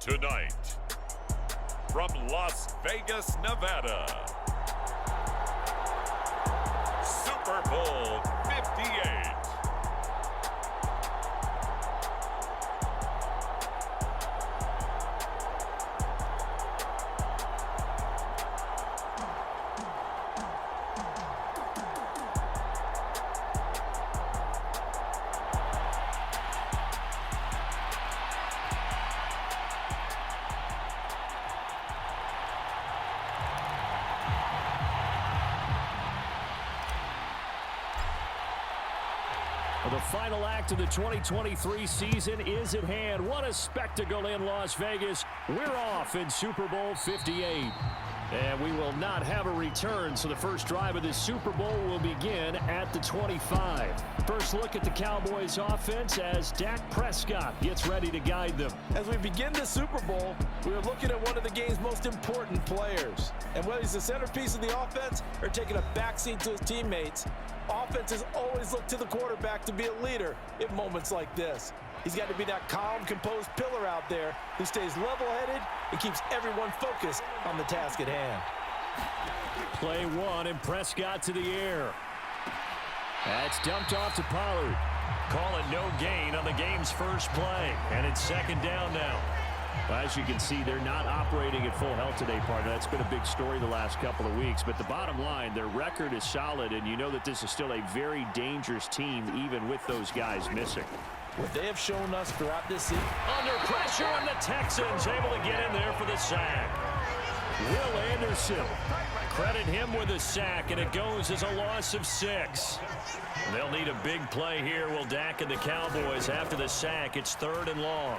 Tonight, from Las Vegas, Nevada, Super Bowl 58. The final act of the 2023 season is at hand. What a spectacle in Las Vegas. We're off in Super Bowl 58. And we will not have a return, so the first drive of this Super Bowl will begin at the 25. First look at the Cowboys offense as Dak Prescott gets ready to guide them. As we begin the Super Bowl, we are looking at one of the game's most important players. And whether he's the centerpiece of the offense or taking a backseat to his teammates, offenses always look to the quarterback to be a leader in moments like this. He's got to be that calm, composed pillar out there who stays level-headed and keeps everyone focused on the task at hand. Play one, and Prescott to the air. That's dumped off to Pollard. Call it no gain on the game's first play, and it's second down now. As you can see, they're not operating at full health today, partner. That's been a big story the last couple of weeks. But the bottom line, their record is solid, and you know that this is still a very dangerous team, even with those guys missing. What they have shown us throughout this season. Under pressure, and the Texans able to get in there for the sack. Will Anderson, credit him with a sack, and it goes as a loss of 6. They'll need a big play here, will Dak and the Cowboys after the sack. It's 3rd and long.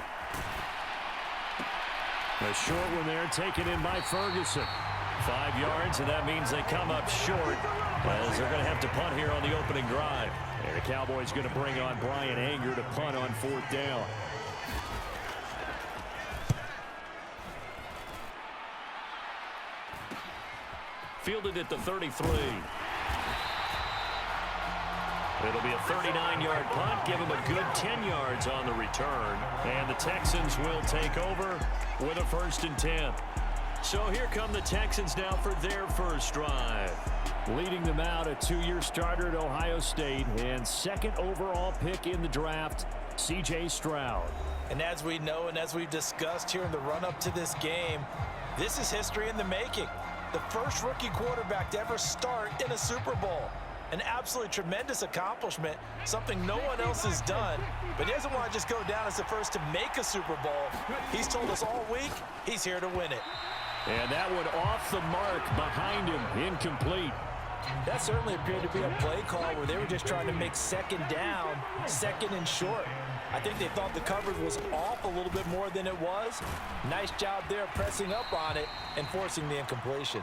A short one there, taken in by Ferguson. 5 yards, and that means they come up short, as they're going to have to punt here on the opening drive. And the Cowboys going to bring on Brian Anger to punt on 4th down. Fielded at the 33. It'll be a 39-yard punt, give them a good 10 yards on the return. And the Texans will take over with a 1st and 10. So here come the Texans now for their first drive. Leading them out, a 2-year starter at Ohio State and 2nd overall pick in the draft, C.J. Stroud. And as we know and as we've discussed here in the run-up to this game, this is history in the making. The first rookie quarterback to ever start in a Super Bowl. An absolutely tremendous accomplishment, something no one else has done. But he doesn't want to just go down as the first to make a Super Bowl. He's told us all week he's here to win it. And that one off the mark behind him, incomplete. That certainly appeared to be a play call where they were just trying to make 2nd down, 2nd and short. I think they thought the coverage was off a little bit more than it was. Nice job there pressing up on it and forcing the incompletion.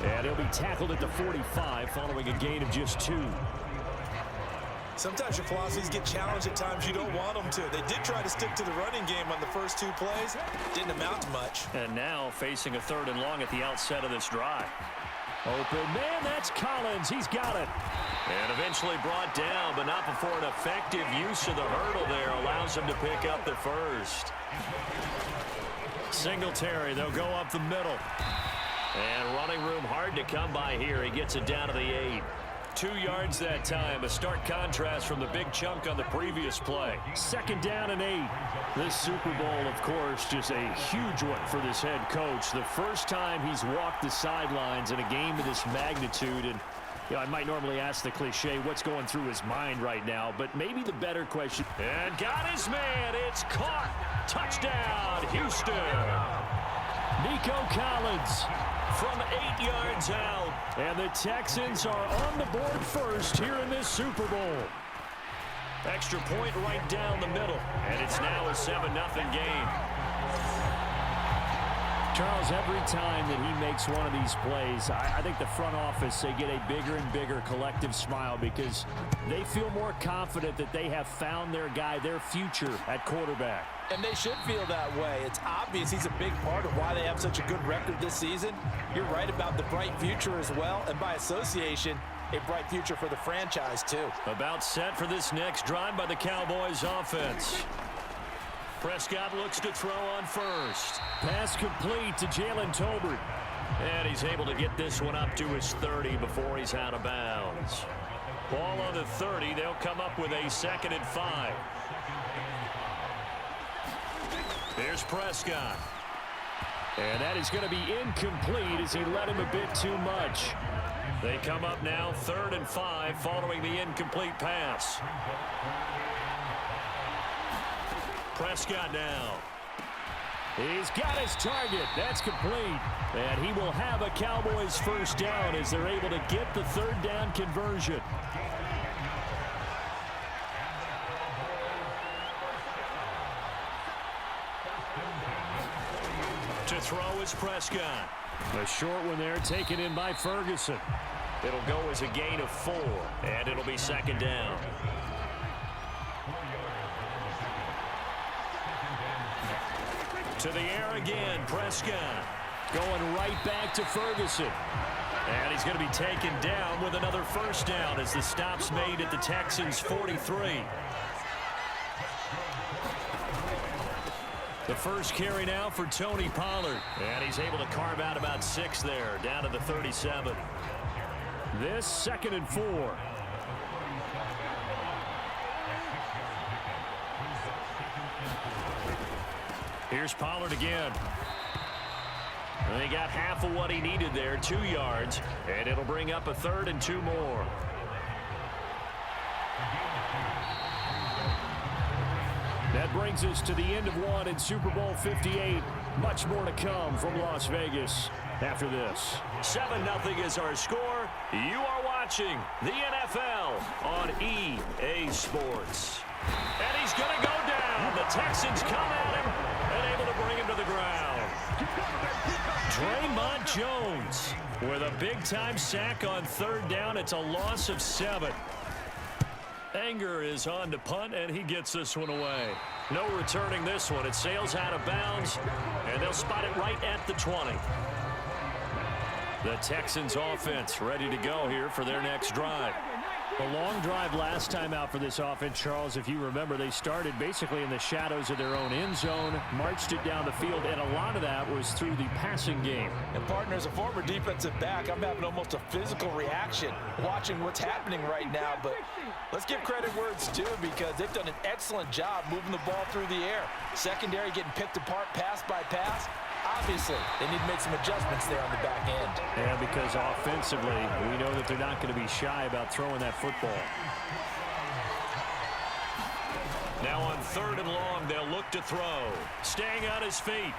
And he'll be tackled at the 45 following a gain of just 2. Sometimes your philosophies get challenged at times you don't want them to. They did try to stick to the running game on the first 2 plays. Didn't amount to much. And now facing a 3rd and long at the outset of this drive. Open man, that's Collins. He's got it. And eventually brought down, but not before an effective use of the hurdle there allows him to pick up the 1st. Singletary, they'll go up the middle. And running room hard to come by here. He gets it down to the 8. 2 yards that time. A stark contrast from the big chunk on the previous play. 2nd down and 8. This Super Bowl, of course, just a huge one for this head coach. The first time he's walked the sidelines in a game of this magnitude. And you know, I might normally ask the cliche, what's going through his mind right now? But maybe the better question. And got his man. It's caught. Touchdown, Houston. Nico Collins from 8 yards out. And the Texans are on the board first here in this Super Bowl. Extra point right down the middle. And it's now a 7-0 game. Charles, every time that he makes one of these plays, I think the front office, they get a bigger and bigger collective smile because they feel more confident that they have found their guy, their future at quarterback. And they should feel that way. It's obvious he's a big part of why they have such a good record this season. You're right about the bright future as well, and by association, a bright future for the franchise too. About set for this next drive by the Cowboys offense. Prescott looks to throw on first. Pass complete to Jalen Tolbert. And he's able to get this one up to his 30 before he's out of bounds. Ball on the 30. They'll come up with a 2nd and 5. There's Prescott. And that is going to be incomplete as he led him a bit too much. They come up now 3rd and 5 following the incomplete pass. Prescott now. He's got his target. That's complete. And he will have a Cowboys first down as they're able to get the 3rd down conversion. To throw is Prescott. A short one there taken in by Ferguson. It'll go as a gain of 4, and it'll be 2nd down. To the air again, Prescott. Going right back to Ferguson. And he's going to be taken down with another first down as the stop's made at the Texans' 43. The first carry now for Tony Pollard. And he's able to carve out about 6 there, down to the 37. This 2nd and 4. Here's Pollard again. And he got half of what he needed there, 2 yards. And it'll bring up a 3rd and 2 more. That brings us to the end of one in Super Bowl 58. Much more to come from Las Vegas after this. 7-0 is our score. You are watching the NFL on EA Sports. And he's going to go down. The Texans come at him and able to bring him to the ground. Draymond Jones with a big-time sack on 3rd down. It's a loss of 7. Anger is on to punt, and he gets this one away. No returning this one. It sails out of bounds, and they'll spot it right at the 20. The Texans offense ready to go here for their next drive. A long drive last time out for this offense, Charles. If you remember, they started basically in the shadows of their own end zone, marched it down the field, and a lot of that was through the passing game. And partner, as a former defensive back, I'm having almost a physical reaction watching what's happening right now. But let's give credit where it's due, because they've done an excellent job moving the ball through the air. Secondary getting picked apart pass by pass. Obviously, they need to make some adjustments there on the back end. Yeah, because offensively, we know that they're not going to be shy about throwing that football. Now on 3rd and long, they'll look to throw. Staying on his feet.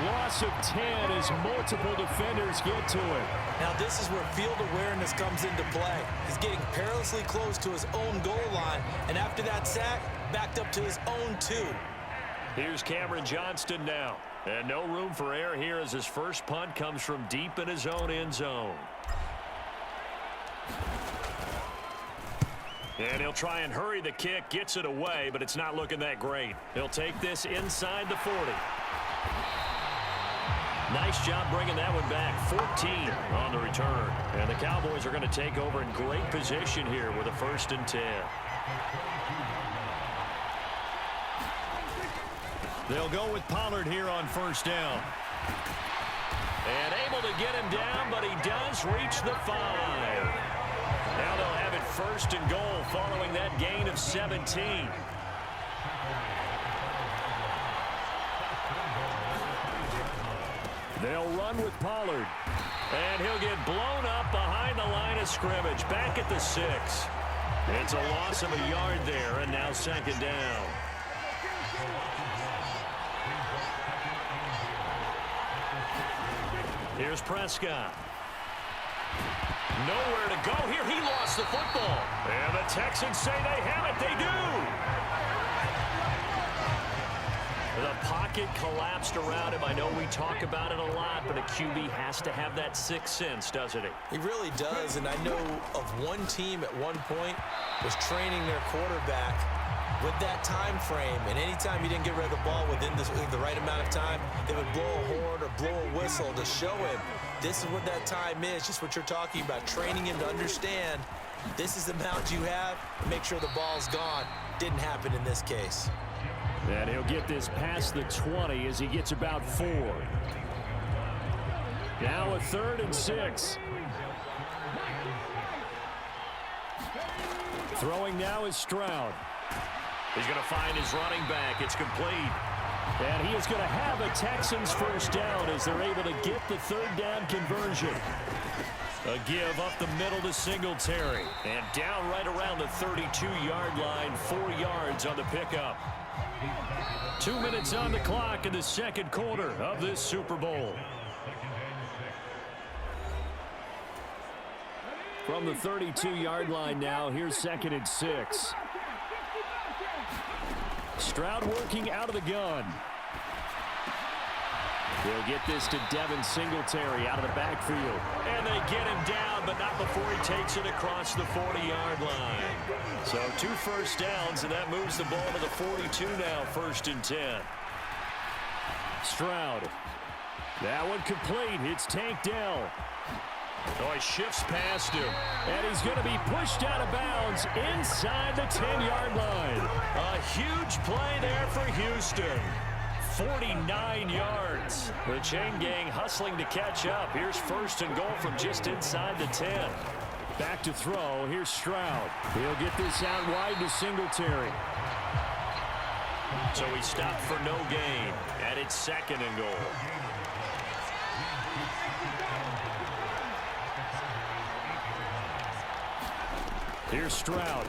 Loss of 10 as multiple defenders get to him. Now this is where field awareness comes into play. He's getting perilously close to his own goal line, and after that sack, backed up to his own 2. Here's Cameron Johnston now. And no room for error here as his first punt comes from deep in his own end zone. And he'll try and hurry the kick, gets it away, but it's not looking that great. He'll take this inside the 40. Nice job bringing that one back. 14 on the return. And the Cowboys are going to take over in great position here with a 1st and 10. They'll go with Pollard here on 1st down. And able to get him down, but he does reach the 5. Now they'll have it 1st and goal following that gain of 17. They'll run with Pollard. And he'll get blown up behind the line of scrimmage. Back at the 6. It's a loss of a yard there, and now 2nd down. Here's Prescott. Nowhere to go here. He lost the football. And the Texans say they have it. They do. The pocket collapsed around him. I know we talk about it a lot, but a QB has to have that 6th sense, doesn't he? He really does, and I know of one team at one point was training their quarterback with that time frame, and anytime he didn't get rid of the ball within the right amount of time, they would blow a horn or blow a whistle to show him this is what that time is, just what you're talking about, training him to understand This is the amount you have. Make sure the ball's gone. Didn't happen in this case. And he'll get this past the 20 as he gets about 4. Now a 3rd and 6. Throwing now is Stroud. He's going to find his running back. It's complete. And he is going to have a Texans first down as they're able to get the 3rd down conversion. A give up the middle to Singletary. And down right around the 32-yard line, 4 yards on the pickup. 2 minutes on the clock in the second quarter of this Super Bowl. From the 32-yard line now, here's 2nd and 6. Stroud working out of the gun. He'll get this to Devin Singletary out of the backfield. And they get him down, but not before he takes it across the 40-yard line. So 2 first downs, and that moves the ball to the 42 now, 1st and 10. Stroud. That one complete. It's Tank Dell. Oh, he shifts past him. And he's going to be pushed out of bounds inside the 10-yard line. A huge play there for Houston. 49 yards. The chain gang hustling to catch up. Here's 1st and goal from just inside the 10. Back to throw. Here's Stroud. He'll get this out wide to Singletary. So he stopped for no gain. And it's 2nd and goal. Here's Stroud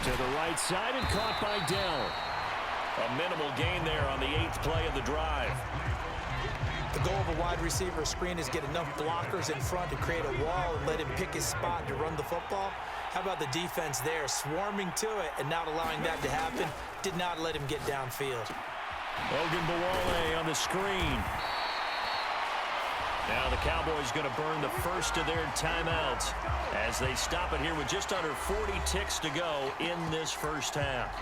to the right side and caught by Dell. A minimal gain there on the 8th play of the drive. The goal of a wide receiver screen is get enough blockers in front to create a wall and let him pick his spot to run the football. How about the defense there, swarming to it and not allowing that to happen? Did not let him get downfield. Ogunbowale on the screen. Now the Cowboys going to burn the first of their timeouts as they stop it here with just under 40 ticks to go in this first half.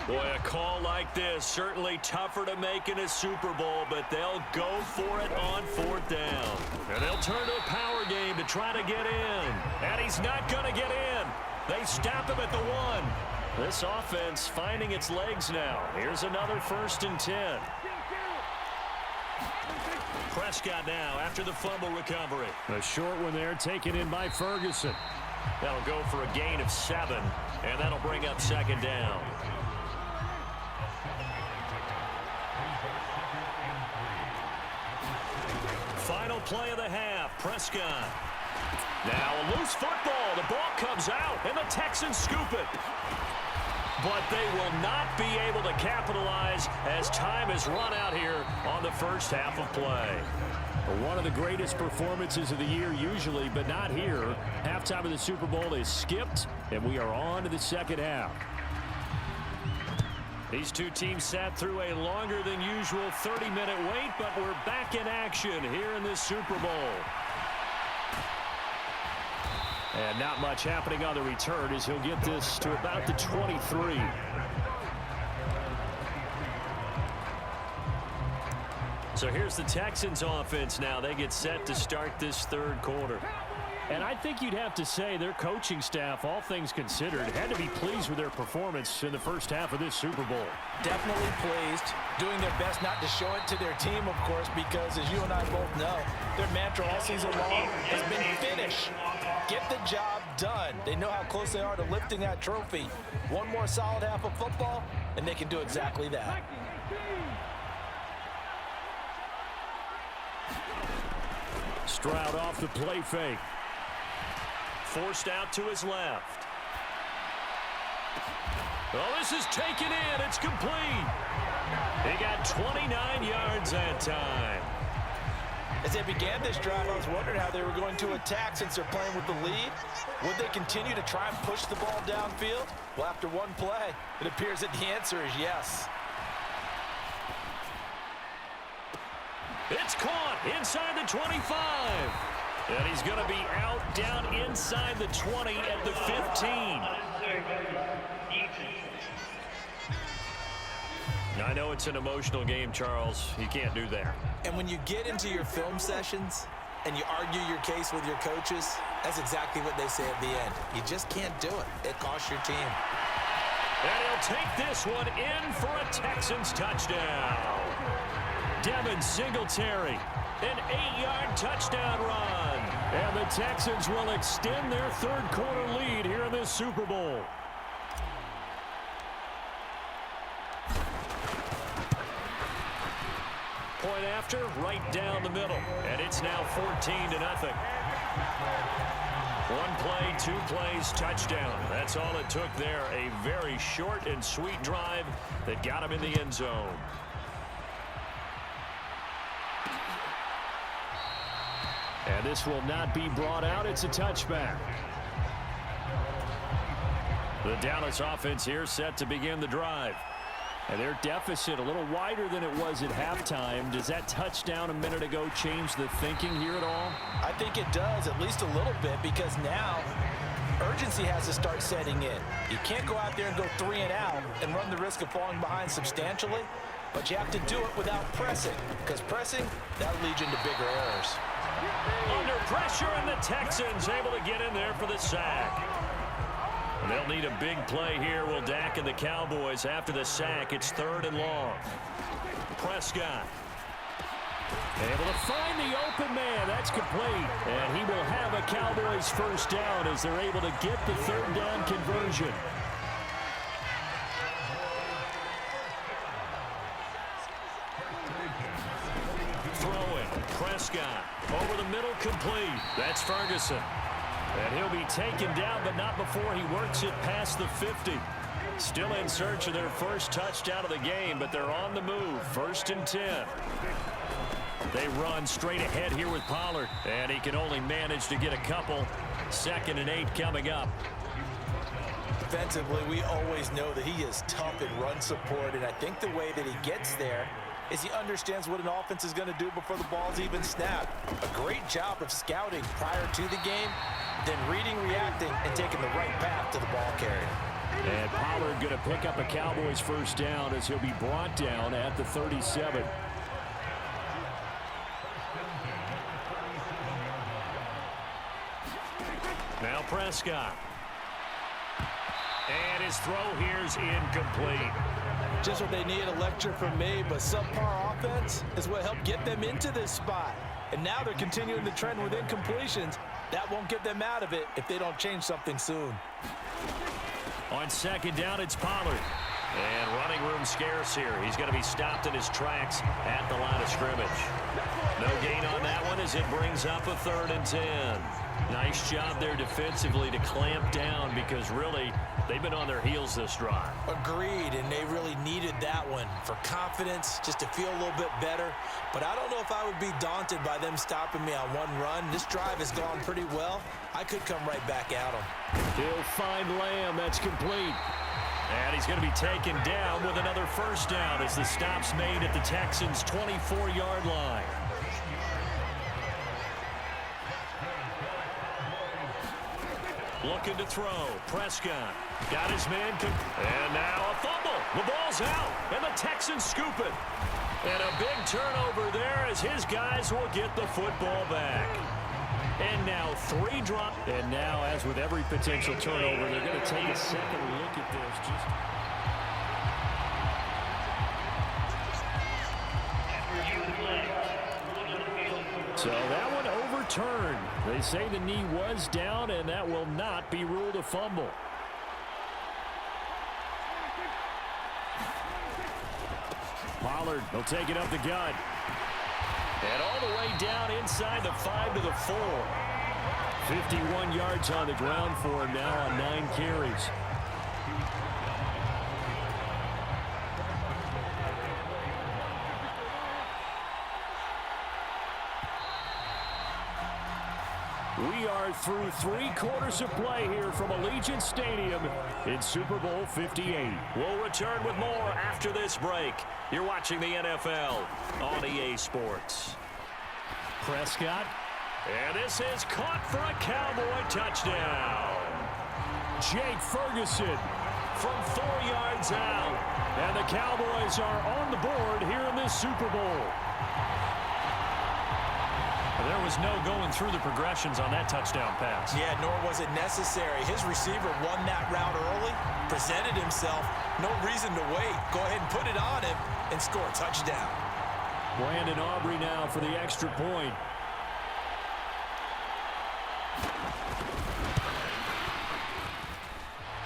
Boy, a call like this, certainly tougher to make in a Super Bowl, but they'll go for it on 4th down. And they'll turn to a power game to try to get in. And he's not going to get in. They stop him at the 1. This offense finding its legs now. Here's another 1st and 10. Prescott now after the fumble recovery. A short one there taken in by Ferguson. That'll go for a gain of 7, and that'll bring up 2nd down. Final play of the half. Prescott. Now a loose football. The ball comes out, and the Texans scoop it. But they will not be able to capitalize as time is run out here on the first half of play. One of the greatest performances of the year usually, but not here. Halftime of the Super Bowl is skipped, and we are on to the second half. These two teams sat through a longer than usual 30-minute wait, but we're back in action here in this Super Bowl. And not much happening on the return as he'll get this to about the 23. So here's the Texans offense now. They get set to start this 3rd quarter. And I think you'd have to say their coaching staff, all things considered, had to be pleased with their performance in the first half of this Super Bowl. Definitely pleased, doing their best not to show it to their team, of course, because as you and I both know, their mantra all season long has been finish. Get the job done. They know how close they are to lifting that trophy. One more solid half of football, and they can do exactly that. Stroud off the play fake. Forced out to his left. Oh, this is taken in. It's complete. He got 29 yards that time. As they began this drive, I was wondering how they were going to attack since they're playing with the lead. Would they continue to try and push the ball downfield? Well, after one play, it appears that the answer is yes. It's caught inside the 25. And he's going to be out down inside the 20 at the 15. I know it's an emotional game, Charles. You can't do that. And when you get into your film sessions and you argue your case with your coaches, that's exactly what they say at the end. You just can't do it. It costs your team. And he'll take this one in for a Texans touchdown. Devin Singletary, an 8-yard touchdown run. And the Texans will extend their third-quarter lead here in this Super Bowl. Point after, right down the middle. And it's now 14-0. One play, 2 plays, touchdown. That's all it took there. A very short and sweet drive that got him in the end zone. And this will not be brought out. It's a touchback. The Dallas offense here set to begin the drive. And their deficit a little wider than it was at halftime. Does that touchdown a minute ago change the thinking here at all? I think it does, at least a little bit, because now urgency has to start setting in. You can't go out there and go 3 and out and run the risk of falling behind substantially, but you have to do it without pressing, because pressing, that'll lead you into bigger errors. Under pressure, and the Texans able to get in there for the sack. And they'll need a big play here, will Dak and the Cowboys. After the sack, it's 3rd and long. Prescott able to find the open man. That's complete. And he will have a Cowboys first down as they're able to get the 3rd down conversion. Throwing. Prescott over the middle, complete. That's Ferguson. And he'll be taken down, but not before he works it past the 50. Still in search of their first touchdown of the game, but they're on the move. 1st and 10. They run straight ahead here with Pollard, and he can only manage to get a couple. 2nd and 8 coming up. Defensively, we always know that he is tough in run support, and I think the way that he gets there is he understands what an offense is going to do before the ball's even snapped. A great job of scouting prior to the game, then reading, reacting, and taking the right path to the ball carrier. And Pollard going to pick up a Cowboys first down as he'll be brought down at the 37. Now Prescott. And his throw here's incomplete. Just what they need, a lecture from me, but subpar offense is what helped get them into this spot. And now they're continuing the trend with incompletions. That won't get them out of it if they don't change something soon. On 2nd down, it's Pollard. And running room scarce here. He's going to be stopped in his tracks at the line of scrimmage. No gain on that one as it brings up a 3rd and 10. Nice job there defensively to clamp down, because really they've been on their heels this drive. Agreed, and they really needed that one for confidence, just to feel a little bit better. But I don't know if I would be daunted by them stopping me on one run. This drive has gone pretty well. I could come right back at them. He'll find Lamb. That's complete. And he's going to be taken down with another first down as the stop's made at the Texans' 24-yard line. Looking to throw. Prescott got his man. And now a fumble. The ball's out. And the Texans scoop it. And a big turnover there as his guys will get the football back. And now 3 drop. And now, as with every potential turnover, they're going to take a second look at this. So that one overturned. They say the knee was down, and that will not be ruled a fumble. Pollard will take it up the gut. And all the way down inside the 5 to the 4. 51 yards on the ground for him now on 9 carries. We are through 3 quarters of play here from Allegiant Stadium in Super Bowl 58. We'll return with more after this break. You're watching the NFL on EA Sports. Prescott. And this is caught for a Cowboy touchdown. Jake Ferguson from 4 yards out. And the Cowboys are on the board here in this Super Bowl. There was no going through the progressions on that touchdown pass. Yeah, nor was it necessary. His receiver won that route early, presented himself. No reason to wait. Go ahead and put it on him and score a touchdown. Brandon Aubrey now for the extra point.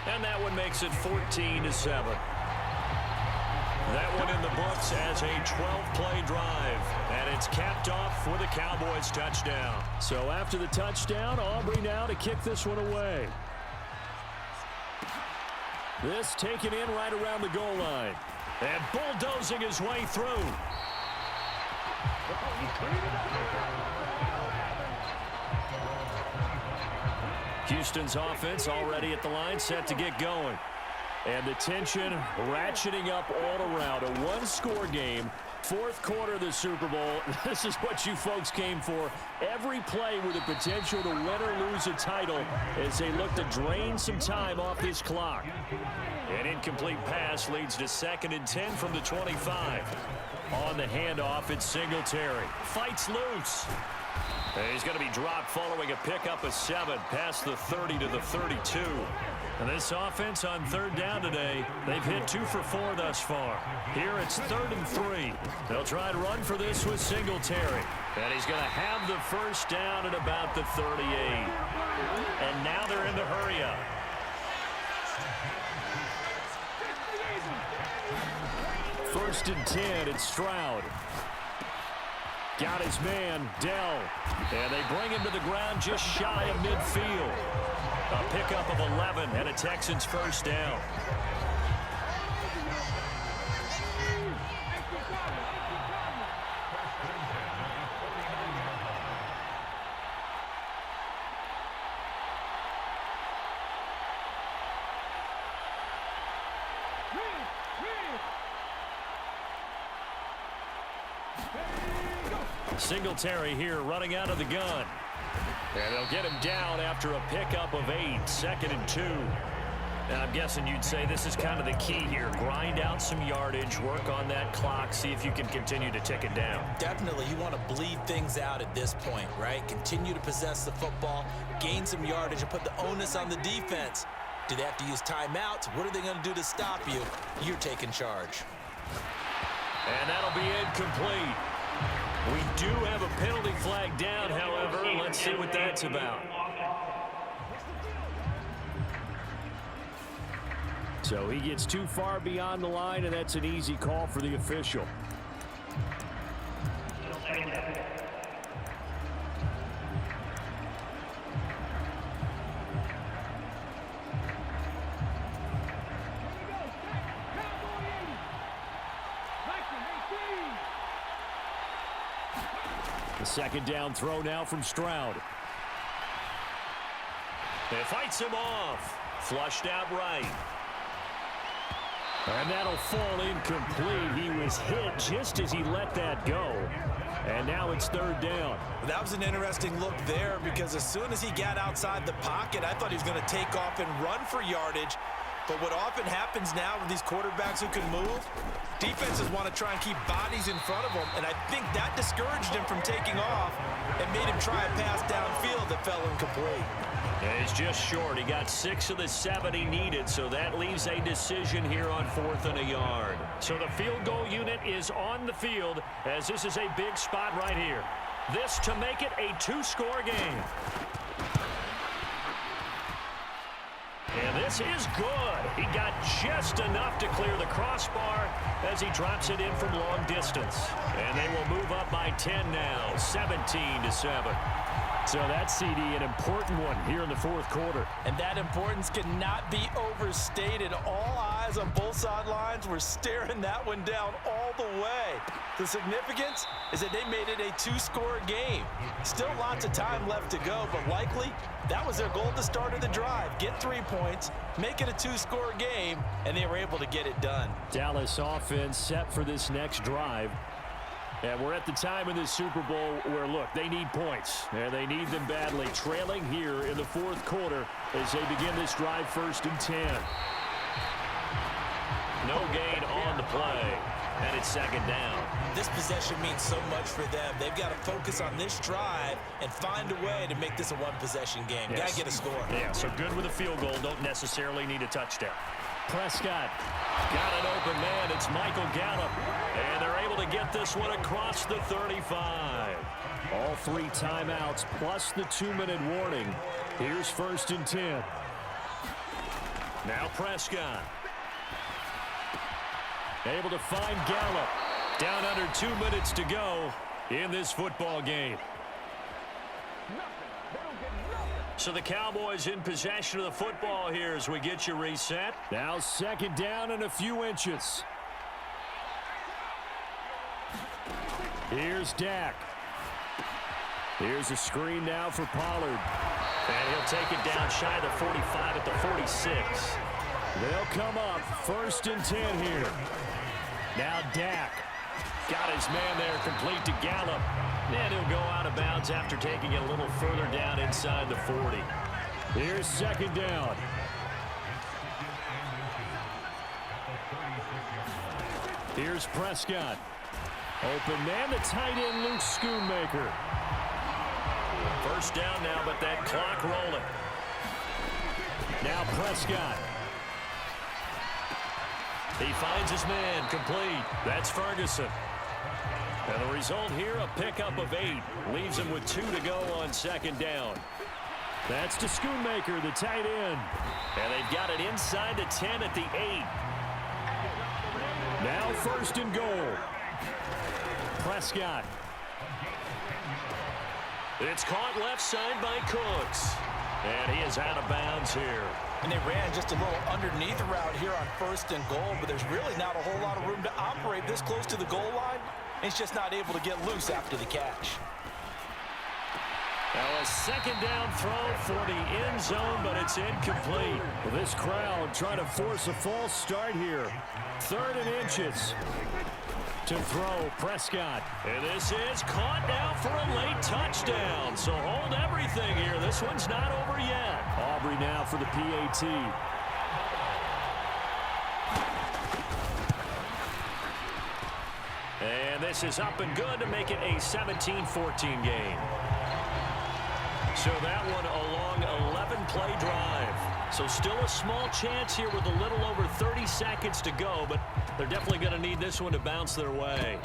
And that one makes it 14-7. That one in the books as a 12-play drive. And it's capped off with a Cowboys touchdown. So after the touchdown, Aubrey now to kick this one away. This taken in right around the goal line. And bulldozing his way through. Houston's offense already at the line, set to get going. And the tension ratcheting up all around. A one-score game, fourth quarter of the Super Bowl. This is what you folks came for. Every play with the potential to win or lose a title as they look to drain some time off this clock. An incomplete pass leads to 2nd and 10 from the 25. On the handoff, it's Singletary. Fights loose. And he's going to be dropped following a pickup of 7 past the 30 to the 32. And this offense on 3rd down today, they've hit 2 for 4 thus far. Here it's 3rd and 3. They'll try and run for this with Singletary. And he's going to have the first down at about the 38. And now they're in the hurry up. First and 10, it's Stroud. Got his man, Dell. And they bring him to the ground just shy of midfield. A pickup of 11 and a Texans first down. Singletary here running out of the gun. And they'll get him down after a pickup of 8, 2nd and 2. And I'm guessing you'd say this is kind of the key here. Grind out some yardage, work on that clock, see if you can continue to tick it down. Definitely, you want to bleed things out at this point, right? Continue to possess the football, gain some yardage, and put the onus on the defense. Do they have to use timeouts? What are they going to do to stop you? You're taking charge. And that'll be incomplete. We do have a penalty flag down, however. Let's see what that's about. So he gets too far beyond the line, and that's an easy call for the official. The second down throw now from Stroud. It fights him off. Flushed out right. And that'll fall incomplete. He was hit just as he let that go. And now it's 3rd down. That was an interesting look there because as soon as he got outside the pocket, I thought he was going to take off and run for yardage. But what often happens now with these quarterbacks who can move, defenses want to try and keep bodies in front of them, and I think that discouraged him from taking off and made him try a pass downfield that fell incomplete. And he's just short. He got 6 of the 7 he needed, so that leaves a decision here on 4th and a yard. So the field goal unit is on the field as this is a big spot right here. This to make it a 2-score game. And this is good. He got just enough to clear the crossbar as he drops it in from long distance. And they will move up by 10 now, 17-7. So that CD, an important one here in the 4th quarter. And that importance cannot be overstated. All eyes on both sidelines were staring that one down all the way. The significance is that they made it a 2-score game. Still lots of time left to go, but likely that was their goal at the start of the drive. Get 3 points, make it a 2-score game, and they were able to get it done. Dallas offense set for this next drive. And we're at the time in this Super Bowl where, look, they need points. And they need them badly. Trailing here in the 4th quarter as they begin this drive 1st and 10. No gain on the play. And it's second down. This possession means so much for them. They've got to focus on this drive and find a way to make this a one-possession game. Yes. Got to get a score. Yeah, so good with a field goal. Don't necessarily need a touchdown. Prescott got an open man. It's Michael Gallup. And they're able to get this one across the 35. All 3 timeouts plus the 2-minute warning. Here's 1st and 10. Now Prescott. Able to find Gallup. Down under 2 minutes to go in this football game. So the Cowboys in possession of the football here as we get you reset. Now 2nd down and a few inches. Here's Dak. Here's a screen now for Pollard. And he'll take it down shy of the 45 at the 46. They'll come up 1st and 10 here. Now Dak got his man there, complete to Gallup. And he'll go out of bounds after taking it a little further down inside the 40. Here's 2nd down. Here's Prescott. Open man, the tight end, Luke Schoonmaker. 1st down now, but that clock rolling. Now Prescott. He finds his man, complete. That's Ferguson. And the result here, a pickup of 8. Leaves him with 2 to go on 2nd down. That's to Schoonmaker, the tight end. And they've got it inside the 10 at the 8. Now 1st and goal. Prescott. It's caught left side by Cooks. And he is out of bounds here. And they ran just a little underneath route here on 1st and goal, but there's really not a whole lot of room to operate this close to the goal line. He's just not able to get loose after the catch. Now a 2nd down throw for the end zone, but it's incomplete. Well, this crowd trying to force a false start here. 3rd and inches to throw Prescott. And this is caught now for a late touchdown. So hold everything here. This one's not over yet. Aubrey now for the PAT. And this is up and good to make it a 17-14 game. So that one a long 11-play drive. So still a small chance here with a little over 30 seconds to go, but they're definitely going to need this one to bounce their way.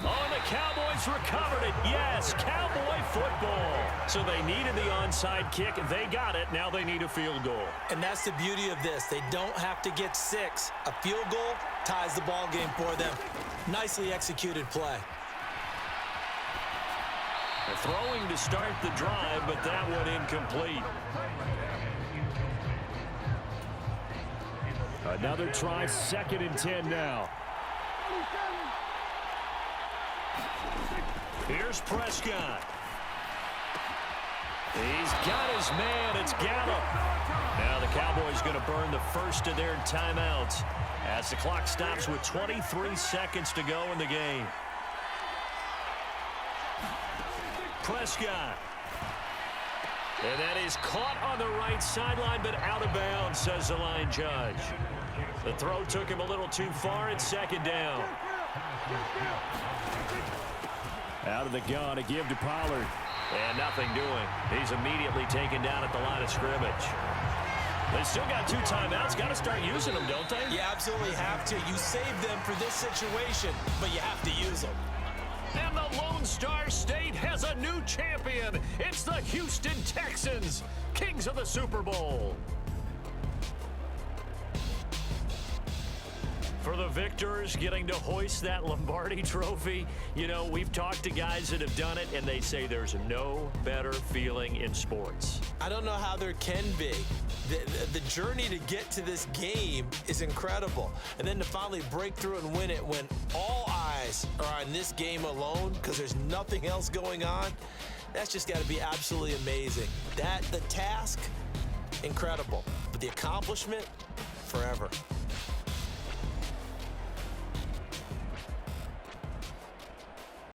Oh, and the Cowboys recovered it. Yes, Cowboy football. So they needed the onside kick. They got it. Now they need a field goal. And that's the beauty of this. They don't have to get 6. A field goal ties the ball game for them. Nicely executed play. They're throwing to start the drive, but that one incomplete. Another try, 2nd and 10 now. Here's Prescott. He's got his man. It's Gallup. Now the Cowboys going to burn the first of their timeouts as the clock stops with 23 seconds to go in the game. Prescott. And that is caught on the right sideline, but out of bounds, says the line judge. The throw took him a little too far. It's 2nd down. Out of the gun, a give to Pollard. And nothing doing. He's immediately taken down at the line of scrimmage. They still got 2 timeouts. Got to start using them, don't they? You absolutely have to. You save them for this situation, but you have to use them. And the Lone Star State has a new champion. It's the Houston Texans, kings of the Super Bowl. For the victors getting to hoist that Lombardi trophy, you know, we've talked to guys that have done it, and they say there's no better feeling in sports. I don't know how there can be. The journey to get to this game is incredible. And then to finally break through and win it when all eyes are on this game alone because there's nothing else going on, that's just got to be absolutely amazing. The task, incredible. But the accomplishment, forever.